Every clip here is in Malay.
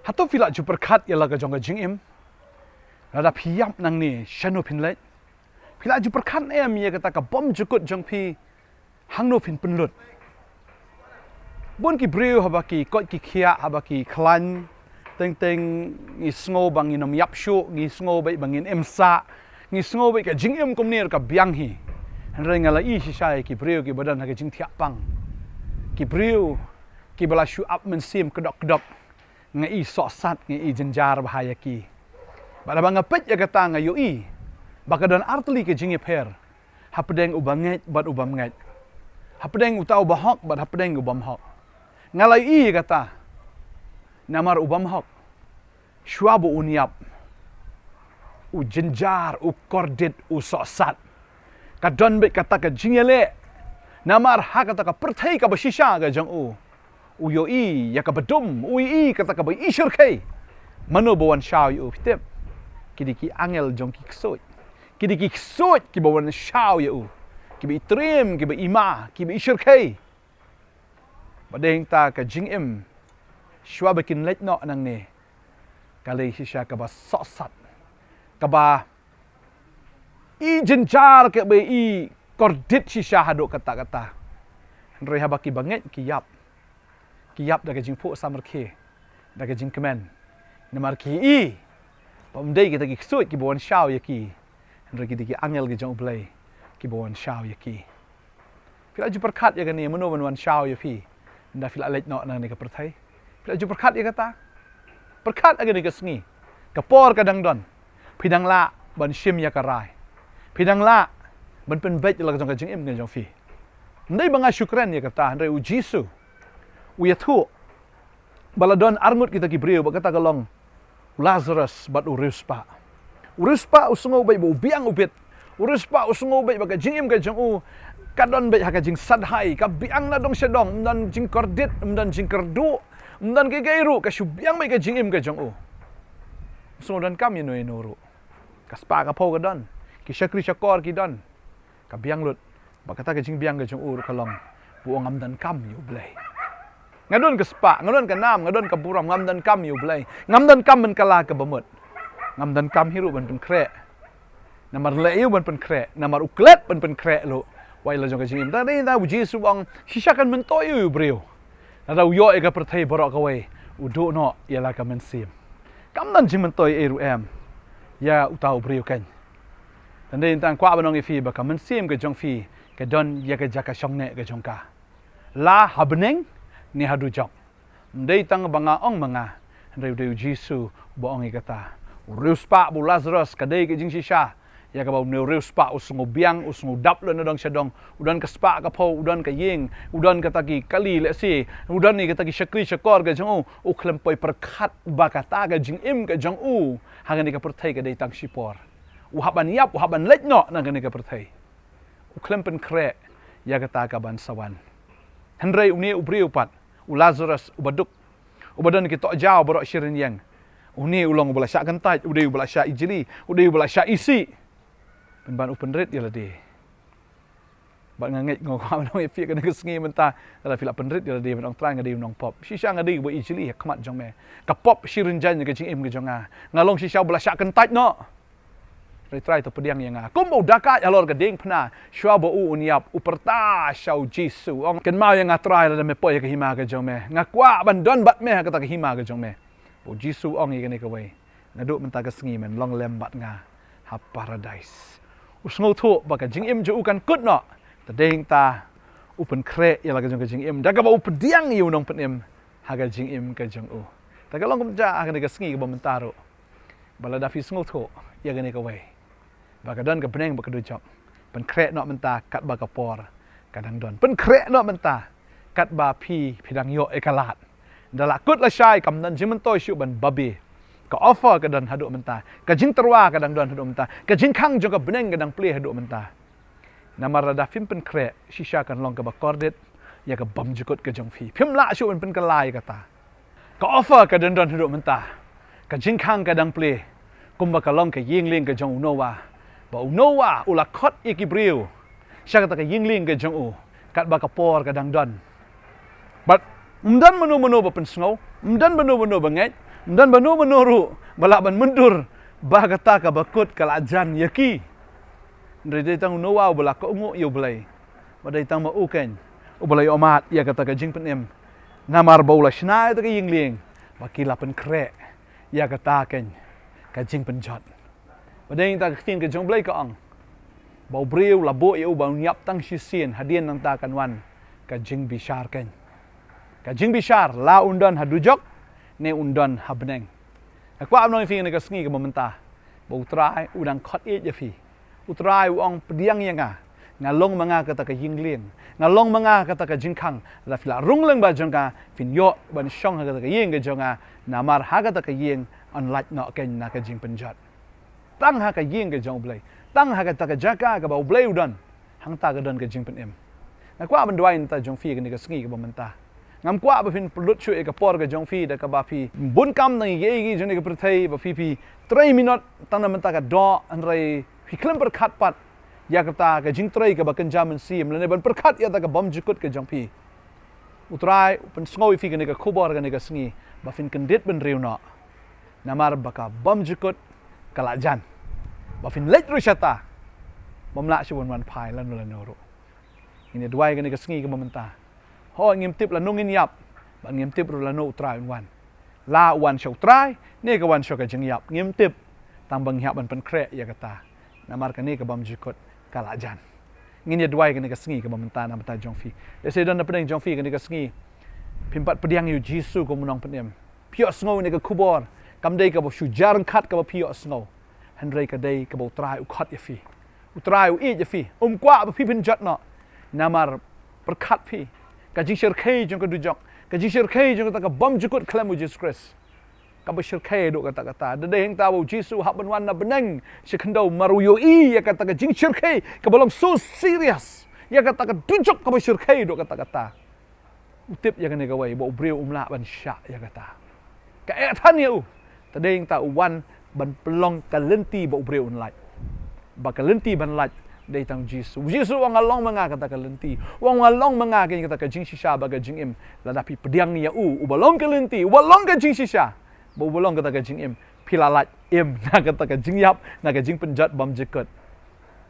Hatu fila ju perkat ialah ke jong ke jing im. Rada piyap nang ni shanu pin lek. Fila ju perkat em ia kata ka bom jukut jong pi hang no pin penlut. Bun ki breu habaki kot ki khia habaki klan teng ngi sngo bang ni nom yap shu ngi sngo bai bangin emsa ngi sngo bai ka jing im kom ner ka biang hi. Henry ngala i shisai ki breu ki badan ha ka jing thiak pang. Ki breu ki bala shu up men sim kedok-kedok ngai sok sat ngai jenjar bahaya ki. Bada bang apet ya kata ngai yo i. Bakadan artli ke jing per. Hapdeng ubanget bad ubam ngai. Hapdeng utau bahok bad hapdeng ubam hok. Ngalai i kata namar ubam hok shwabu uniap u jenjar u kordit u sosat kadon be kata ka jingele namar ha kata ka perthai ka bashisha ga jang u yo i ya ka badum u i kata ka bai ishur kai mano bawan shaw yu pitep kidiki angel jong ki ksoi kidiki ksoi ki bawan shaw yu ki bi trim ki bi ima ki bi ishur kai badeng ta ka jing im shwa bakin lek no nang ne kali shisha ka ba sosat ka ba i jenjar ke be i kordit shisha hado kata-kata rei habaki banget ki yap da ka jing pho samar khe da ka jing kemen namar ki i pamdei kita ki ksut ki bon shaw ya ki rei ki angel ki jong play ki bon shaw ya ki pila ju perkat ya kan ni meno wan shaw ya fi nda fila lek no nang ni ka perthai pila ju perkat ya kata perkat aga ni ka sngi ka por ka dang don phidang la ban shim ya ka rai phidang la ban pen bet la ka jong ka jing im ngai jong fi ndai banga syukran ya kata ndai u jisu u ya thu baladon arngut kita ki breu ba kata kalong Lazarus bat uruspa usungo bai bu biang ubit uruspa usungo bai ba ka jing im ka jong u kadon bai ha ka jing sadhai ka biang na dong sedong dan jing kordit dan jing kerdu dan ke gairu ka syubiang bai ka jing im ka jong u so dan kam ino ru ka spa ka pho ka don ki shakri shakor ki don ka biang lut ba kata ka jing biang ka jong u kalong bu ngam dan kam yu blai ngadon ka spa ngadon ka nam ngadon ka buram ngam dan kam yu blai ngam dan kam men kala ka bamut ngam dan kam hiru ban pen kre namar leu ban pen kre namar uklet ban pen kre lo wai la jong ka jing im da dei da uji su bang shishakan men to yu breu na yo e ka perthai borok ka wai udu no yala ka men sim kam dan jing men toy e ru em ya utau breu kan dan dei tan kwa banong e fi ba ka men sim ka jong fi ka don ya ka jaka shong ne ka jong ka la habneng ni hadu jong dei tang banga ong manga dei jisu bo ong e kata ruspa bu Lazarus ka dei ka jing shisha ya ka bau neureu spa usungo biang usungo dap lo nadong sedong udan ka spa ka pho udan ka ying udan ka tagi kali le si udan ni ka tagi shakri shakor ka jong u klem poi perkhat ba ka ta ka jing im ka jong u hangani ka perthai ka dei tang shipor u haban yap u haban lek no nangani ka perthai u klem pen kre ya ka ta ka ban sawan henrei uni ubriu pat u Lazarus u baduk u badan ki to jaw borok shirin yang uni ulong bala syak kentai udei bala syak ijli udei bala syak isi ban open rate ya ladi ban ngangit ngok no efi kan kesngi menta ala fila penrit ya ladi ban trang ngadi nong pop shisha ngadi bo ijli khmat jong me ka pop shirin jan ke jing im ke jonga ngalong shisha bala syak kentai no try to pediang yang kum bo daka alor ke ding phna shwa bo u uniap uperta shau jisu ong ken mau yang try la me poy ke hima ke jong me ngakwa ban don bat me ka ta ke hima ke jong me bo jisu ong ke ne ke wei ngadu menta ke sngi men long lem bat nga ha paradise usngo thu ba ka jing im ju kan kut no ta ding ta upen kre ya la ka jing im da ka ba upen diang yu nong pen im ha ka jing im ka jong u ta ka long kum ja ka ne ka sngi ka ba mentaro bala da fi sngo thu ya ka ne ka wei ba ka don ka peneng ba ka du jok pen kre no menta kat ba ka por kadang don pen kre no menta kat ba phidang yo e kalat da la kut la shai kam nan jing men toy shu ban babi ka offer ka dan hadu menta ka jing terwa ka dang don hadu menta ka jing khang jong ka beneng ka dang play hadu menta namar da fim pen kre shisha kan long ka ba kordit ya ka bam jukut ka jong fi phim la shu pen kalai ka ta ka offer ka dan don hadu menta ka jing khang ka dang play kum ba ka long ka ying ling ka jong unowa ba unowa ula khot ikibriu sha ka ta ka ying ling ka jong u kat ba ka por ka dang don but mdan menu ba pen sngo mdan menu ba ngai Dan banu menuru balak ban mundur bah kata ka bakut kalajan yaki. Dari tang nuwa balak ko ungu yo belai. Badai tang ma uken. Ubalai omat ya kata ka jing penem. Namar baula shnai ta ka yingling. Bakila pen kre. Ya kata ken ka jing penjot. Badai ta tin ka jong belai ka ang. Bau breu labo ya bau nyap tang sisien hadian nang ta kan wan ka jing bishar ken. Ka jing bishar la undan hadujok ne undan habneng. Kwa amnong fi ne ka sngi ka momenta. Bau trai udang khot e je fi. Utrai uang pediang yang ngalong manga kata ka yingling. Ngalong manga kata ka jingkang la fila rungleng ba jongka fin yo ban shong kata ka ying ka jonga namar ha kata ka ying on lat no ken na ka jing penjat. Tang ha ka ying ka jong blai. Tang ha kata ka jaka ka bau blai udan. Hang ta ka don ka jing penem. Na kwa ban dwai ta jong fi ka ne ka sngi ka momenta. Ngam kwa ba fin plut chu e ka por ka jong fi da ka ba fi bun kam nang ye gi jong ne ka prthai ba fi 3 minut tang na menta ka do an rai fi klem per khat pat ya kata ka jing trai ka ba kan jam sim le ne ban per khat ya ta ka bom jukut ka jong fi utrai pen sngoy fi ka ne ka khubor ka ne ka sngi ba fin kendit ben riu no namar ba ka bom jukut kala jan ba fin lek ru shata bom la shibon wan phai lan la no ro ini dwai ka ne ka sngi ka momenta ho ngim tip la nungin yap ba ngim tip ru la no utrai wan la wan shau trai ne ka wan shau ka jing yap ngim tip tang bang yap ban pen kre ya kata namar ka ne ka bom jukut kala jan ngin dwai ka ne ka sngi ka momenta na mata jong fi le se don na pedeng jong fi ka ne ka sngi pimpat pediang yu jisu ko munong penem pio sngo ne ka kubor kam dei ka bo shujar khat ka bo pio sngo handrei ka dei ka bo trai u khat ya fi u trai u e ya fi kwa ba pi pin jat no namar per khat fi ka jing shir khay jong ka du jok ka jing shir khay jong ka ta ka bom jukut klam u Jesus Christ ka ba shir khay do ka ta de heng ta bo jisu hab ban wan na beneng shikndo maru yo ya ka ta ka jing shir khay ka bolong so serious ya ka ta ka du jok ka ba shir khay do ka ta utip ya kene gawai bo breu umla ban sya ya kata ka e than ya tadeng ta wan ban pelong kalenti bo breu unlai ba kalenti ban laj dei tang jisu wang along manga kata kalenti wang along manga ke kata ka jing shisha ba ka jing im la dapi pediang ya balong kalenti balong ka jing shisha bo balong kata ka jing im pilalat im na kata ka jing yap na ka jing penjat bam jekot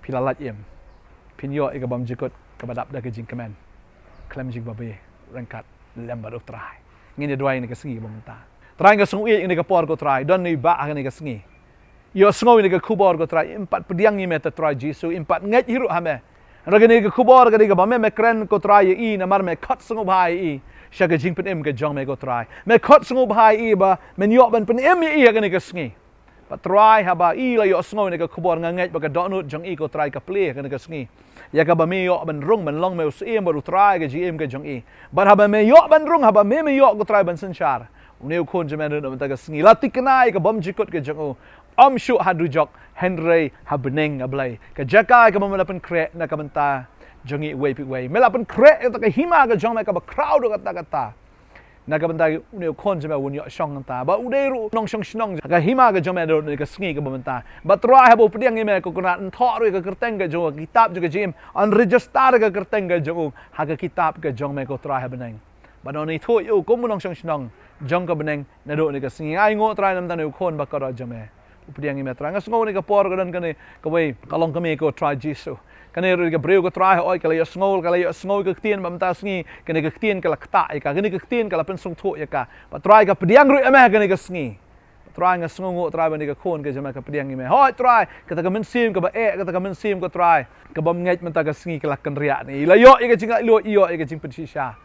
pilalat im pinyo e ka bam jekot ka badap da ka jing kemen klem jing babe rangkat lembar utrai ngini dua ini kesengi bamta trai ka sungu ini ka por ko trai don ni ba ini ka sengi yo sungu ini ka kubor ko trai empat pediang ni meta trai jisu empat nget hiru hame raga ni ka kubor ka ni ka bame me kren ko trai i na mar me khat sungu bhai i shaga jing pen em ka jong me ko trai me khat sungu bhai i ba men yo ban pen em i ka ni ka sengi pa trai haba i la yo sungu ni ka kubor nget ba ka donut jong i ko trai ka ple ka ni ka sengi ya ka ba me yo ban rung ban long me usiem baru try ka gm ka jong i bar haba me yo ban rung haba me yo ko try ban sanchar uneu khon jeme no ta ka sngi lati kanai ka bom jikot ka jong om shu hadu jok henry habneng ablai ka jaka ka mamala pen kre na ka banta jong i we pi we mela pen kre ta ka hima ka jong me ka ba crowd ka ta na ka banta uneu khon jeme un yo shong ta ba uderu nong shong shnong ka hima ka jong me do ka sngi ka banta ba try habo pediang me ko kuna tho ru ka kerteng ka jo kitab jo ka jim on register ka kerteng ka jo ha ka kitab ka jong me ko try habneng ba no ni tho yo ko munong shong shnong jong ka beneng na do ni ka sngi ai ngo try nam ta ne khon ba ka ro jome pediang me tra nga sngo ni ka por ka dan ka ne ka we kalong ka me ko try jisu kane ru ka breu ko try oi ka le sngo ka tien bam ta sngi kane ka tien ka la kta ka kane ka tien ka la pen sung tho ya ka ba try ka pediang ru ame kane ka sngi try nga sngo ngo try ba ni ka khon ka jama ka pediang me hoi try ka ta ka men sim ka ba ka ta ka men sim ko try ka bam ngai man ta ka sngi ka la kan ria ni la yo ka jinga lo yo ka jing pen shisha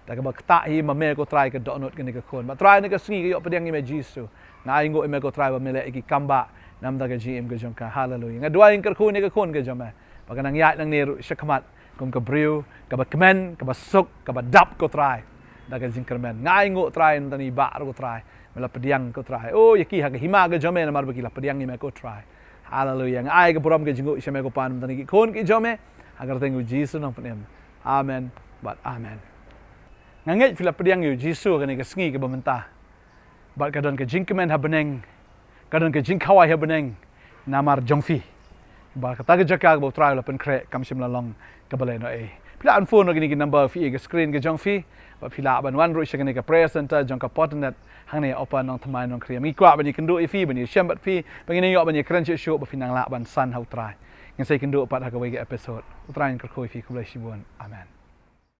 ta ka ba kta hi ma me ko try ka donut kane ka khon ba try ni ka sngi ka yo pediang me jisu na ai ngo me ko try ba me le ki kamba nam da ka gm ka jong ka hallelujah nga dua ing ka khon ni ka khon ka jama Baka nang yat nang niru syakamat kum ka breu ka ba kemen ka ba suk ka ba dap ko try daga jing kermen ngai ngo try tani ba ko try mela pediang ko try oh yaki ha ka hima ga jome na mar baki la pediang ni me ko try hallelujah ngai ka puram ka jingo isame ko pan tani ki kon ki jome agar tengu jisu nang penem amen but amen ngangai fila pediang yu jisu ka ni ka sngi ka ba menta ba ka don ka jing kemen ha beneng ka don ka jing khawai ha beneng namar jongfi ba kata ke jaka bo try la pen kre kam sim la long ka bale no e pila an phone gini ki number fi ke screen ke jong fi ba pila ban wan ru shagani ka prayer center jong ka potnet hang ne open nong thamai nong kriya mi kwa bani kendu ifi bani syam bat fi bangini yo bani kran show ba finang la ban san hau trai ngai sai kendu pat ha ka wei ke episode utrai ka khoi fi ku lai shibun amen